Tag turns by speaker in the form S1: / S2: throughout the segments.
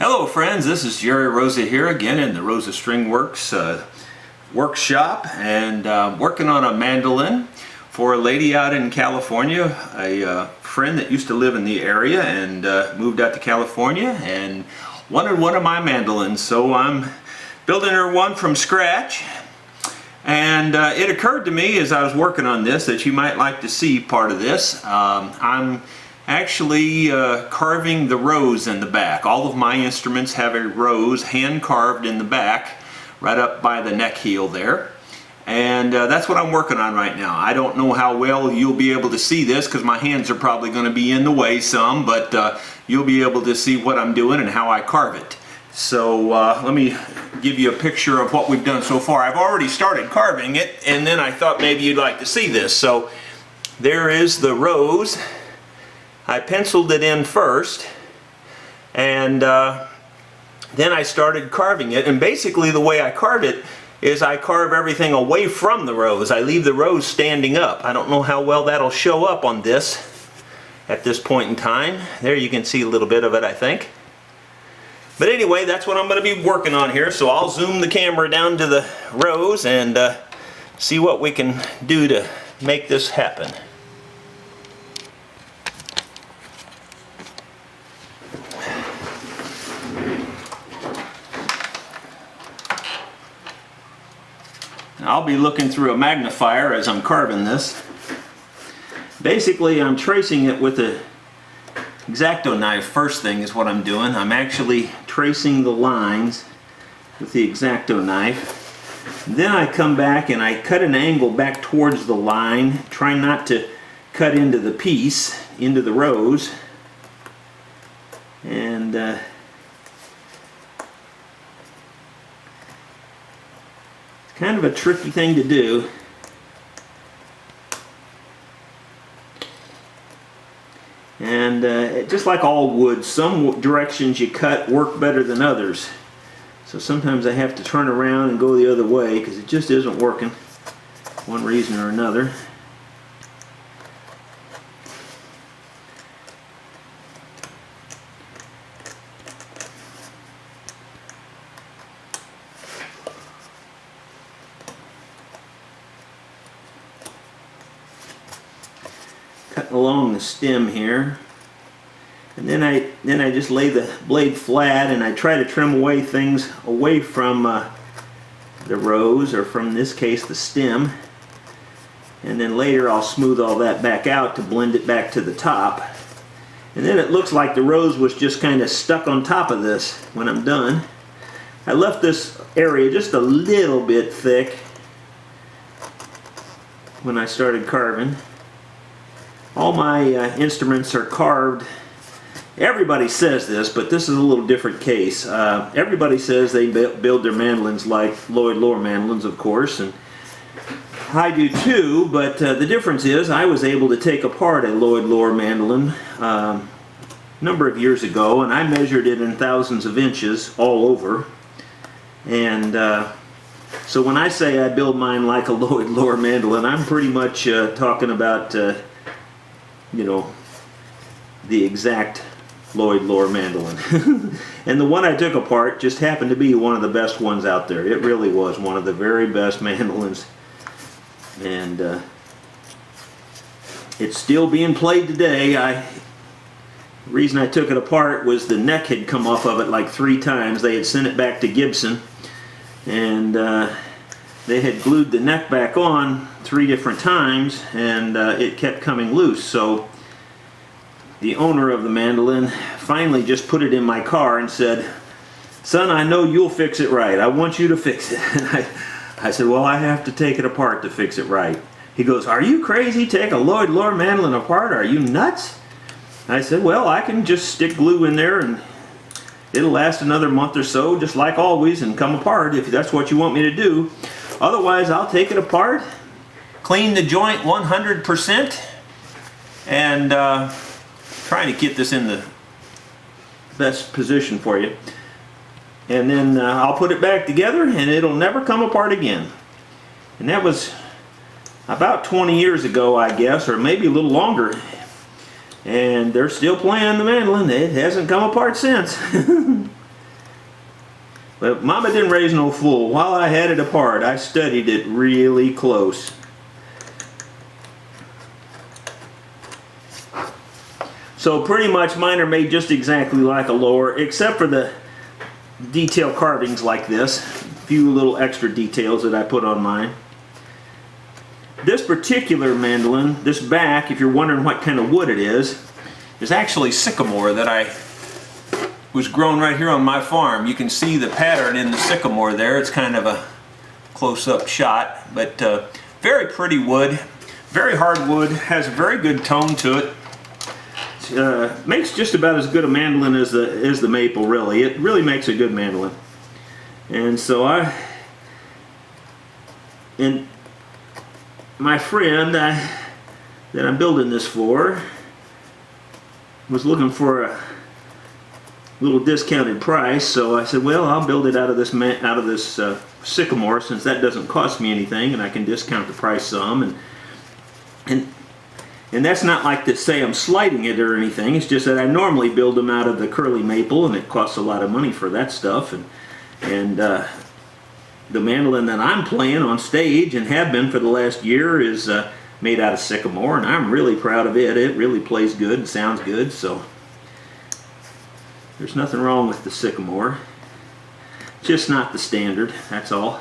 S1: Hello friends, this is Rosa here again in the Rosa String Works workshop, and working on a mandolin for a lady out in California, a friend that used to live in the area and moved out to California and wanted one of my mandolins, so I'm building her one from scratch. And it occurred to me as I was working on this that you might like to see part of this. I'm actually carving the rose in the back. All of my instruments have a rose hand carved in the back, right up by the neck heel there. And that's what I'm working on right now. I don't know how well you'll be able to see this because my hands are probably going to be in the way some, but you'll be able to see what I'm doing and how I carve it. So let me give you a picture of what we've done so far. I've already started carving it, and then I thought maybe you'd like to see this. So there is the rose. I penciled it in first, and then I started carving it. And basically the way I carve it is I carve everything away from the rose. I leave the rose standing up. I don't know how well that'll show up on this at this point in time. There you can see a little bit of it, I think. But anyway, that's what I'm going to be working on here. So I'll zoom the camera down to the rose and see what we can do to make this happen. I'll be looking through a magnifier as I'm carving this. Basically, I'm tracing it with a X-Acto knife. First thing is what I'm doing. I'm actually tracing the lines with the X-Acto knife. Then I come back and I cut an angle back towards the line, try not to cut into the piece, into the rose. And kind of a tricky thing to do. And just like all wood, some directions you cut work better than others. So sometimes I have to turn around and go the other way because it just isn't working, one reason or another. Cutting along the stem here, and then I just lay the blade flat and I try to trim away things away from the rose, or from this case the stem, and then later I'll smooth all that back out to blend it back to the top. And then it looks like the rose was just kind of stuck on top of this when I'm done. I left this area just a little bit thick when I started carving. All my instruments are carved. Everybody says this, but this is a little different case. Everybody says they build their mandolins like Lloyd Loar mandolins, of course, and I do too, but the difference is I was able to take apart a Lloyd Loar mandolin a number of years ago, and I measured it in thousands of inches all over. And so when I say I build mine like a Lloyd Loar mandolin, I'm pretty much talking about you know, the exact Lloyd Loar mandolin. And the one I took apart just happened to be one of the best ones out there. It really was one of the very best mandolins. And it's still being played today. The reason I took it apart was the neck had come off of it like 3 times. They had sent it back to Gibson, and they had glued the neck back on 3 different times, and it kept coming loose. So the owner of the mandolin finally just put it in my car and said, "Son, I know you'll fix it right. I want you to fix it." And I said, "Well, I have to take it apart to fix it right." He goes, "Are you crazy? Take a Lloyd Loar mandolin apart? Are you nuts?" I said, "Well, I can just stick glue in there and it'll last another month or so, just like always, and come apart if that's what you want me to do. Otherwise, I'll take it apart, clean the joint 100%, and trying to get this in the best position for you. And then I'll put it back together and it'll never come apart again." And that was about 20 years ago, I guess, or maybe a little longer. And they're still playing the mandolin. It hasn't come apart since. But Mama didn't raise no fool. While I had it apart, I studied it really close. So pretty much mine are made just exactly like a lower, except for the detail carvings like this. A few little extra details that I put on mine. This particular mandolin, this back, if you're wondering what kind of wood it is actually sycamore that I was grown right here on my farm. You can see the pattern in the sycamore there. It's kind of a close-up shot, but very pretty wood, very hard wood, has a very good tone to it. Makes just about as good a mandolin as the maple, really. It really makes a good mandolin. And so my friend that I'm building this for was looking for a little discounted price, so I said, well, I'll build it out of this sycamore, since that doesn't cost me anything and I can discount the price some. And that's not like to say I'm slighting it or anything. It's just that I normally build them out of the curly maple, and it costs a lot of money for that stuff. And the mandolin that I'm playing on stage and have been for the last year is made out of sycamore, and I'm really proud of it. It really plays good and sounds good, so there's nothing wrong with the sycamore. Just not the standard, that's all.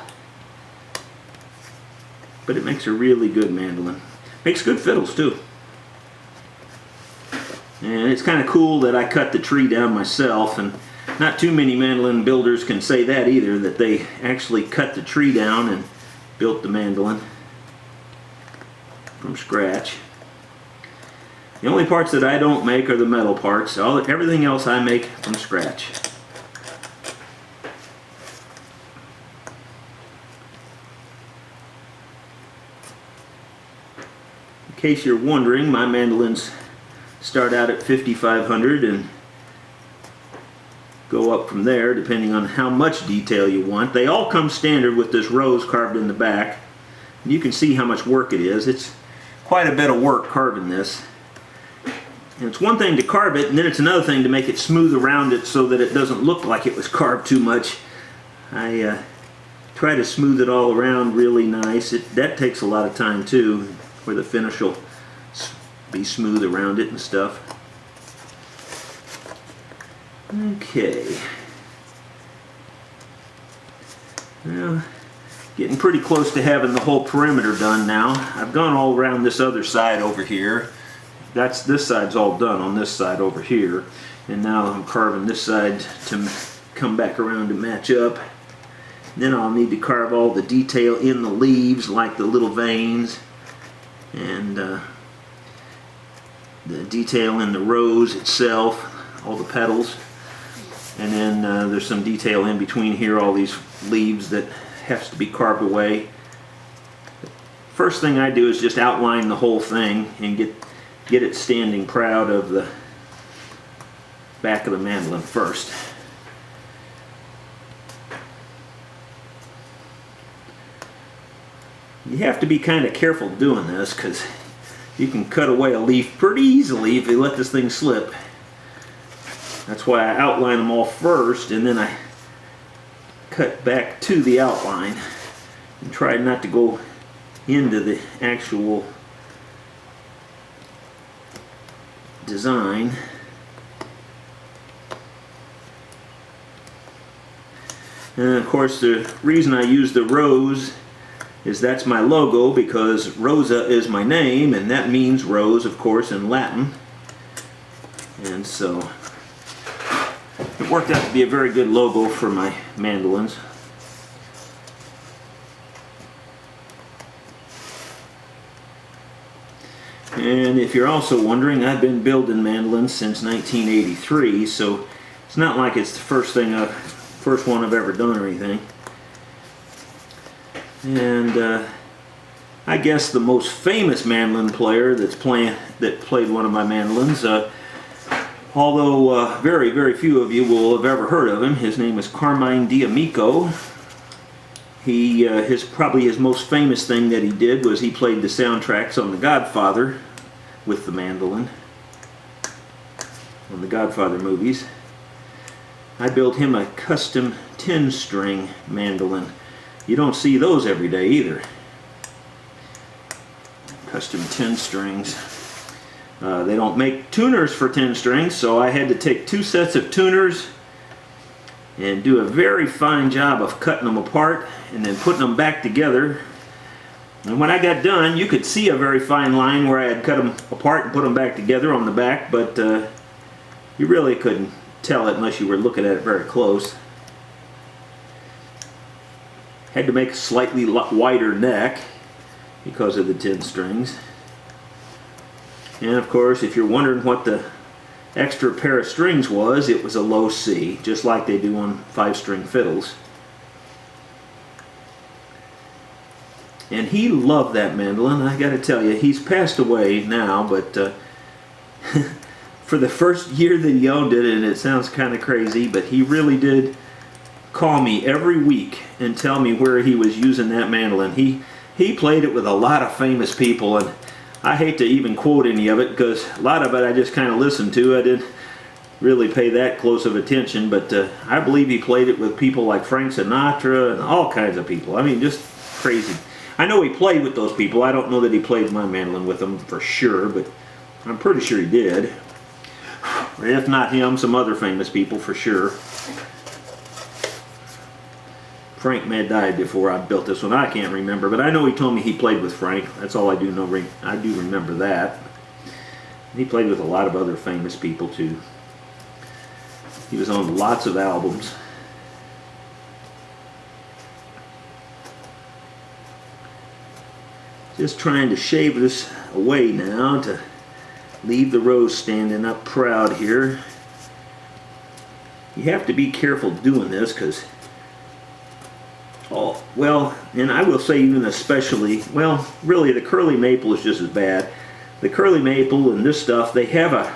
S1: But it makes a really good mandolin. Makes good fiddles too. And it's kind of cool that I cut the tree down myself, and not too many mandolin builders can say that either, that they actually cut the tree down and built the mandolin from scratch. The only parts that I don't make are the metal parts. Everything else I make from scratch. In case you're wondering, my mandolins start out at 5,500 and go up from there depending on how much detail you want. They all come standard with this rose carved in the back. You can see how much work it is. It's quite a bit of work carving this. And it's one thing to carve it, and then it's another thing to make it smooth around it so that it doesn't look like it was carved too much. I try to smooth it all around really nice. That takes a lot of time too, where the finish will be smooth around it and stuff. Okay. Well, getting pretty close to having the whole perimeter done now. I've gone all around this other side over here. This side's all done on this side over here. And now I'm carving this side to come back around to match up. Then I'll need to carve all the detail in the leaves, like the little veins, and the detail in the rose itself, all the petals. And then there's some detail in between here, all these leaves that has to be carved away. First thing I do is just outline the whole thing and get it standing proud of the back of the mandolin first. You have to be kind of careful doing this, because you can cut away a leaf pretty easily if you let this thing slip. That's why I outline them all first, and then I cut back to the outline and try not to go into the actual design. And of course, the reason I use the rose is that's my logo, because Rosa is my name, and that means rose, of course, in Latin. And so it worked out to be a very good logo for my mandolins. And if you're also wondering, I've been building mandolins since 1983, so it's not like it's the first one I've ever done or anything. And I guess the most famous mandolin player that played one of my mandolins, although very, very few of you will have ever heard of him, his name is Carmine D'Amico. Probably his most famous thing that he did was he played the soundtracks on The Godfather with the mandolin, on the Godfather movies. I built him a custom 10-string mandolin. You don't see those every day either. Custom 10 strings. They don't make tuners for 10 strings, so I had to take 2 sets of tuners and do a very fine job of cutting them apart and then putting them back together. And when I got done, you could see a very fine line where I had cut them apart and put them back together on the back, but you really couldn't tell it unless you were looking at it very close. Had to make a slightly wider neck because of the 10 strings. And of course, if you're wondering what the extra pair of strings was, it was a low C, just like they do on 5-string fiddles. And he loved that mandolin. I got to tell you, he's passed away now, but for the first year that he owned it, and it sounds kind of crazy, but he really did call me every week and tell me where he was using that mandolin. He played it with a lot of famous people, and I hate to even quote any of it because a lot of it I just kind of listened to. I didn't really pay that close of attention, but I believe he played it with people like Frank Sinatra and all kinds of people. I mean, just crazy. I know he played with those people. I don't know that he played my mandolin with them for sure, but I'm pretty sure he did. Or if not him, some other famous people for sure. Frank may have died before I built this one. I can't remember, but I know he told me he played with Frank. That's all I do know. I do remember that. He played with a lot of other famous people too. He was on lots of albums. Just trying to shave this away now to leave the rose standing up proud here. You have to be careful doing this because, oh, well, and I will say even especially, well, really the curly maple is just as bad. The curly maple and this stuff, they have a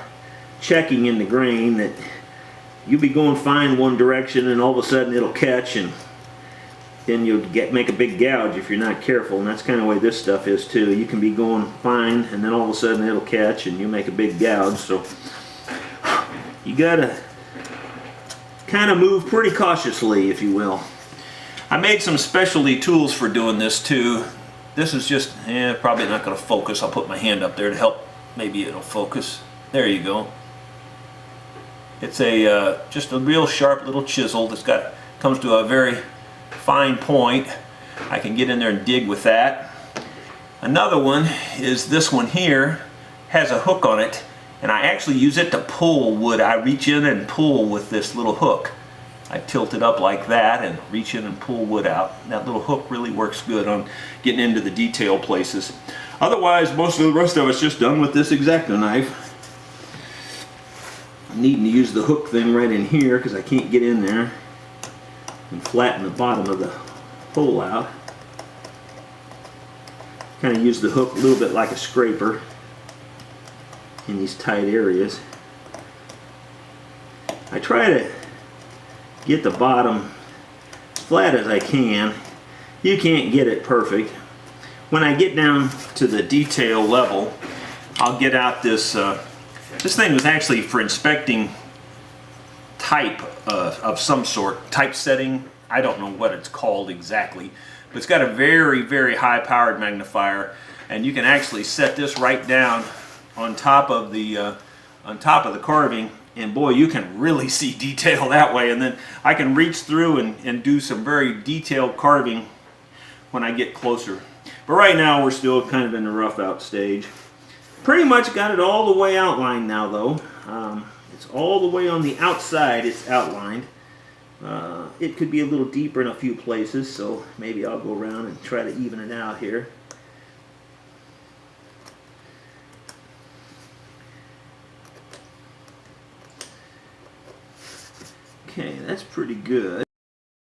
S1: checking in the grain that you'll be going fine one direction and all of a sudden it'll catch, and then you'll make a big gouge if you're not careful. And that's kind of the way this stuff is too. You can be going fine and then all of a sudden it'll catch and you make a big gouge. So you gotta kind of move pretty cautiously, if you will. I made some specialty tools for doing this too. This is just, probably not going to focus. I'll put my hand up there to help. Maybe it'll focus. There you go. It's a just a real sharp little chisel that's comes to a very fine point. I can get in there and dig with that. Another one is this one here. Has a hook on it, and I actually use it to pull wood. I reach in and pull with this little hook. I tilt it up like that and reach in and pull wood out. That little hook really works good on getting into the detail places. Otherwise, most of the rest of it's just done with this X-Acto knife. I'm needing to use the hook thing right in here because I can't get in there and flatten the bottom of the hole out. Kind of use the hook a little bit like a scraper in these tight areas. I try to get the bottom as flat as I can. You can't get it perfect. When I get down to the detail level, I'll get out this this thing was actually for inspecting type of some sort, typesetting. I don't know what it's called exactly, but it's got a very, very high powered magnifier, and you can actually set this right down on top of the carving, and boy, you can really see detail that way. And then I can reach through and do some very detailed carving when I get closer. But right now we're still kind of in the rough out stage. Pretty much got it all the way outlined now though. It's all the way on the outside, it's outlined. It could be a little deeper in a few places, so maybe I'll go around and try to even it out here. Okay, that's pretty good.